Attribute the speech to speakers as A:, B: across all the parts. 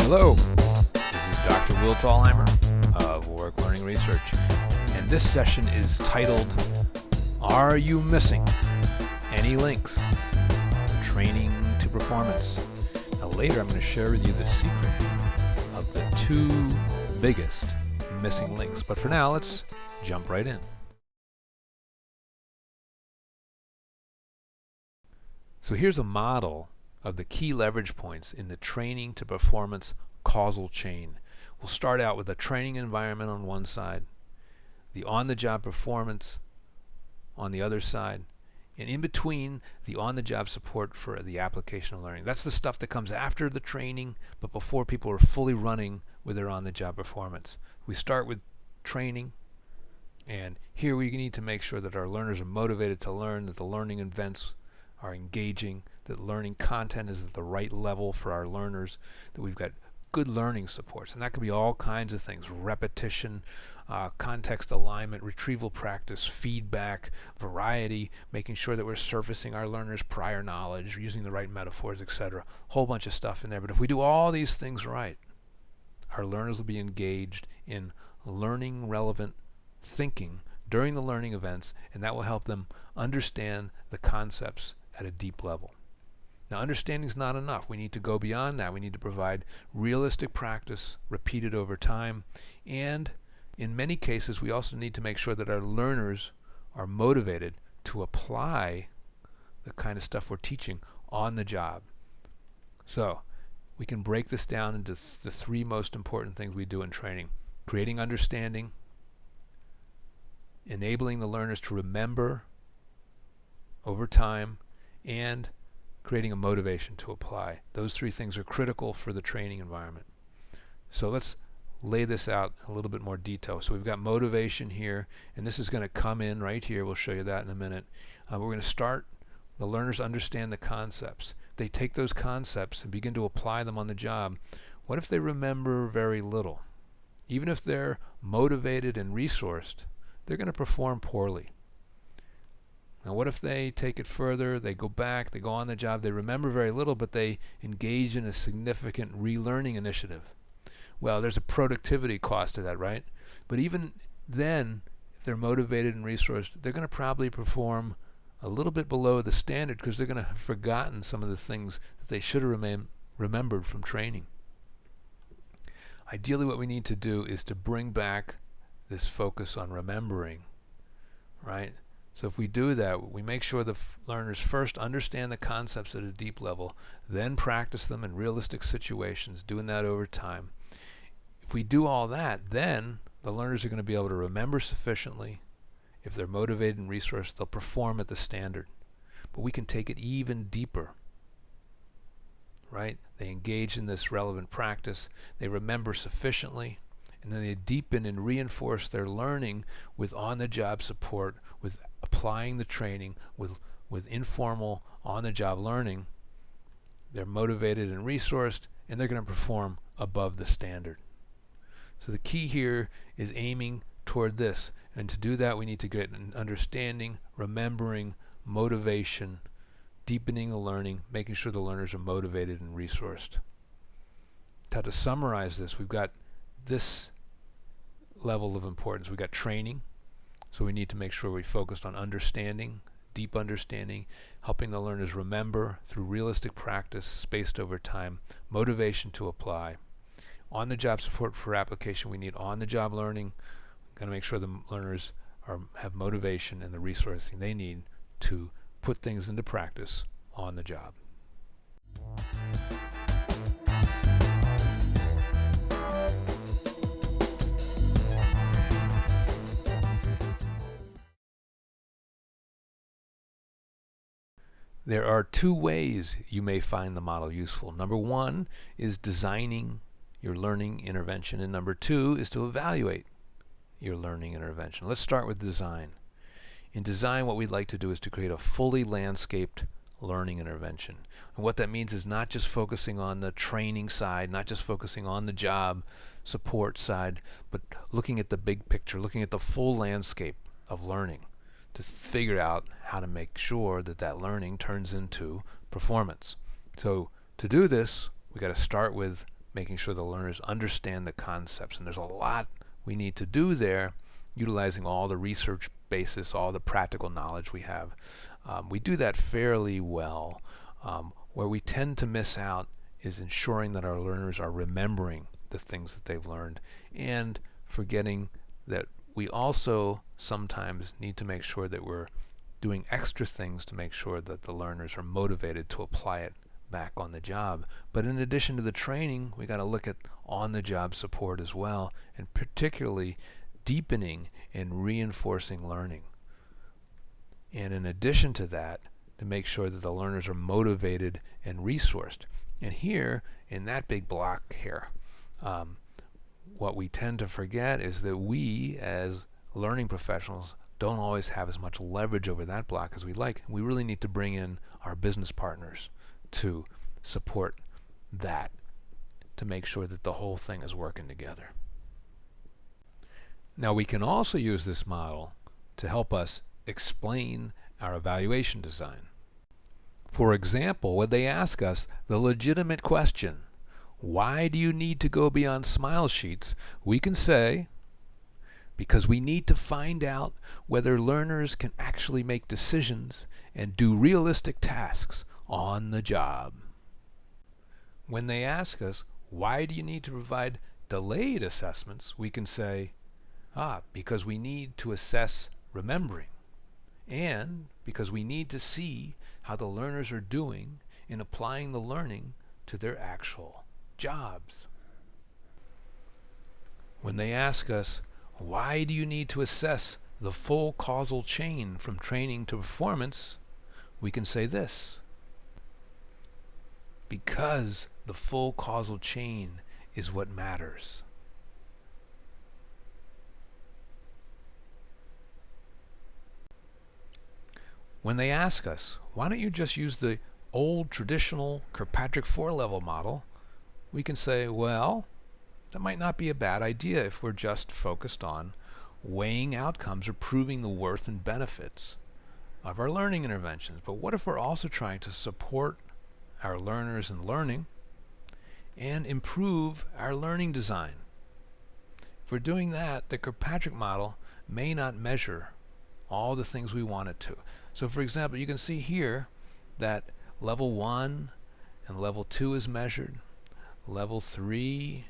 A: Hello, this is Dr. Will Thalheimer of Work-Learning Research, and this session is titled, Are You Missing Any Links from Training to Performance? Now later I'm going to share with you the secret of the two biggest missing links, but for now let's jump right in. So here's a model of the key leverage points in the training to performance causal chain. We'll start out with a training environment on one side, the on-the-job performance on the other side, and in between, the on-the-job support for the application of learning. That's the stuff that comes after the training, but before people are fully running with their on-the-job performance. We start with training, and here we need to make sure that our learners are motivated to learn, that the learning events are engaging, that learning content is at the right level for our learners, that we've got good learning supports. And that could be all kinds of things: repetition, context alignment, retrieval practice, feedback, variety, making sure that we're surfacing our learners' prior knowledge, using the right metaphors, etc. Whole bunch of stuff in there. But if we do all these things right, our learners will be engaged in learning relevant thinking during the learning events, and that will help them understand the concepts at a deep level. Now, understanding is not enough. We need to go beyond that. We need to provide realistic practice repeated over time, and in many cases we also need to make sure that our learners are motivated to apply the kind of stuff we're teaching on the job. So we can break this down into the three most important things we do in training: creating understanding, enabling the learners to remember over time, and creating a motivation to apply. Those three things are critical for the training environment. So let's lay this out in a little bit more detail. So we've got motivation here, and this is going to come in right here. We'll show you that in a minute. We're going to start, the learners understand the concepts. They take those concepts and begin to apply them on the job. What if they remember very little? Even if they're motivated and resourced, they're going to perform poorly. Now what if they take it further, they go back, they go on the job, they remember very little, but they engage in a significant relearning initiative? Well, there's a productivity cost to that, right? But even then, if they're motivated and resourced, they're going to probably perform a little bit below the standard because they're going to have forgotten some of the things that they should have remembered from training. Ideally, what we need to do is to bring back this focus on remembering, right? So if we do that, we make sure the learners first understand the concepts at a deep level, then practice them in realistic situations, doing that over time. If we do all that, then the learners are going to be able to remember sufficiently. If they're motivated and resourced, they'll perform at the standard. But we can take it even deeper, right? They engage in this relevant practice, they remember sufficiently, and then they deepen and reinforce their learning with on-the-job support, with applying the training, with informal on-the-job learning. They're motivated and resourced, and they're going to perform above the standard. So the key here is aiming toward this, and to do that we need to get an understanding, remembering, motivation, deepening the learning, making sure the learners are motivated and resourced. Now, to summarize this, we've got this level of importance. We've got training, so we need to make sure we focused on understanding, deep understanding, helping the learners remember through realistic practice spaced over time, motivation to apply. On-the-job support for application, we need on-the-job learning. We've got to make sure the learners have motivation and the resourcing they need to put things into practice on the job. There are two ways you may find the model useful. Number one is designing your learning intervention, and number two is to evaluate your learning intervention. Let's start with design. In design, what we'd like to do is to create a fully landscaped learning intervention. And what that means is not just focusing on the training side, not just focusing on the job support side, but looking at the big picture, looking at the full landscape of learning to figure out how to make sure that that learning turns into performance. So to do this, we got to start with making sure the learners understand the concepts. And there's a lot we need to do there, utilizing all the research basis, all the practical knowledge we have. We do that fairly well. Where we tend to miss out is ensuring that our learners are remembering the things that they've learned, and forgetting that we also sometimes need to make sure that we're doing extra things to make sure that the learners are motivated to apply it back on the job. But in addition to the training, we got to look at on-the-job support as well, and particularly deepening and reinforcing learning. And in addition to that, to make sure that the learners are motivated and resourced. And here, in that big block here, what we tend to forget is that we, as learning professionals, don't always have as much leverage over that block as we like. We really need to bring in our business partners to support that, to make sure that the whole thing is working together. Now, we can also use this model to help us explain our evaluation design. For example, when they ask us the legitimate question, why do you need to go beyond smile sheets, we can say, because we need to find out whether learners can actually make decisions and do realistic tasks on the job. When they ask us, why do you need to provide delayed assessments, we can say, because we need to assess remembering, and because we need to see how the learners are doing in applying the learning to their actual jobs. When they ask us, why do you need to assess the full causal chain from training to performance, we can say this: because the full causal chain is what matters. When they ask us, why don't you just use the old traditional Kirkpatrick 4-level model, we can say, well, that might not be a bad idea if we're just focused on weighing outcomes or proving the worth and benefits of our learning interventions. But what if we're also trying to support our learners in learning and improve our learning design? If we're doing that, the Kirkpatrick model may not measure all the things we want it to. So for example, you can see here that level 1 and level 2 is measured, level 3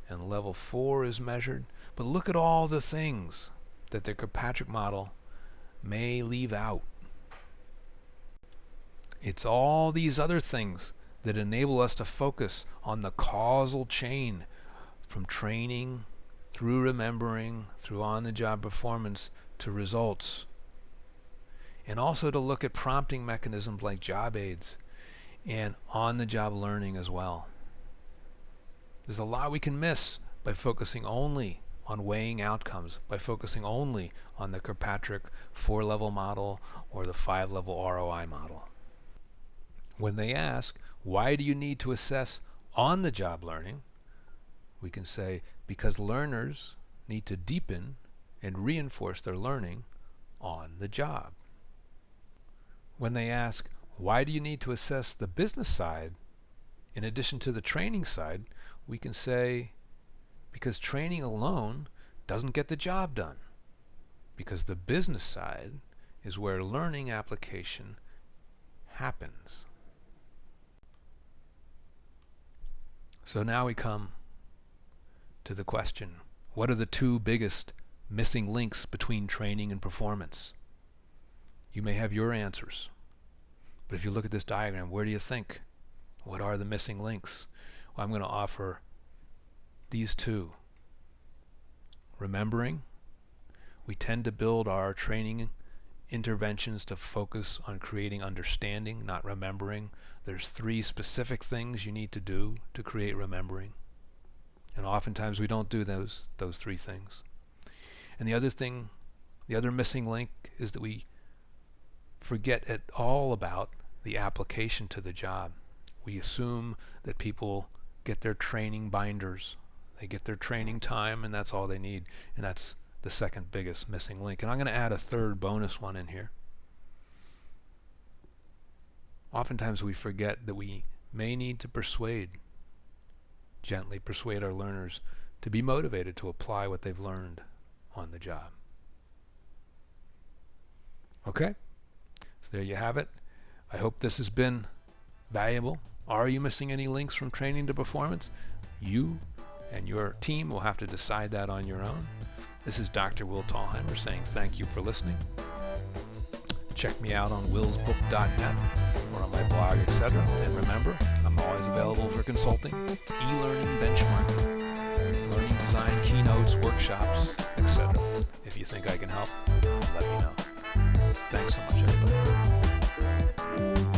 A: and level 4 is measured, but look at all the things that the Kirkpatrick model may leave out. It's all these other things that enable us to focus on the causal chain from training, through remembering, through on-the-job performance to results. And also to look at prompting mechanisms like job aids and on-the-job learning as well. There's a lot we can miss by focusing only on weighing outcomes, by focusing only on the Kirkpatrick 4-level model or the 5-level ROI model. When they ask, why do you need to assess on-the-job learning, we can say, because learners need to deepen and reinforce their learning on the job. When they ask, why do you need to assess the business side in addition to the training side, we can say, because training alone doesn't get the job done, because the business side is where learning application happens. So now we come to the question, what are the two biggest missing links between training and performance? You may have your answers, but if you look at this diagram, where do you think? What are the missing links? Well, I'm going to offer these two. Remembering. We tend to build our training interventions to focus on creating understanding, not remembering. There's 3 specific things you need to do to create remembering. And oftentimes we don't do those 3 things. And the other missing link is that we forget at all about the application to the job. We assume that people get their training binders, they get their training time, and that's all they need. And that's the second biggest missing link. And I'm going to add a third bonus one in here. Oftentimes we forget that we may need to persuade gently persuade our learners to be motivated to apply what they've learned on the job. Okay? So there you have it. I hope this has been valuable. Are you missing any links from training to performance? You and your team will have to decide that on your own. This is Dr. Will Thalheimer saying thank you for listening. Check me out on willsbook.net or on my blog, etc. And remember, I'm always available for consulting, e-learning benchmarking, learning design keynotes, workshops, etc. If you think I can help, let me know. Thanks so much, everybody.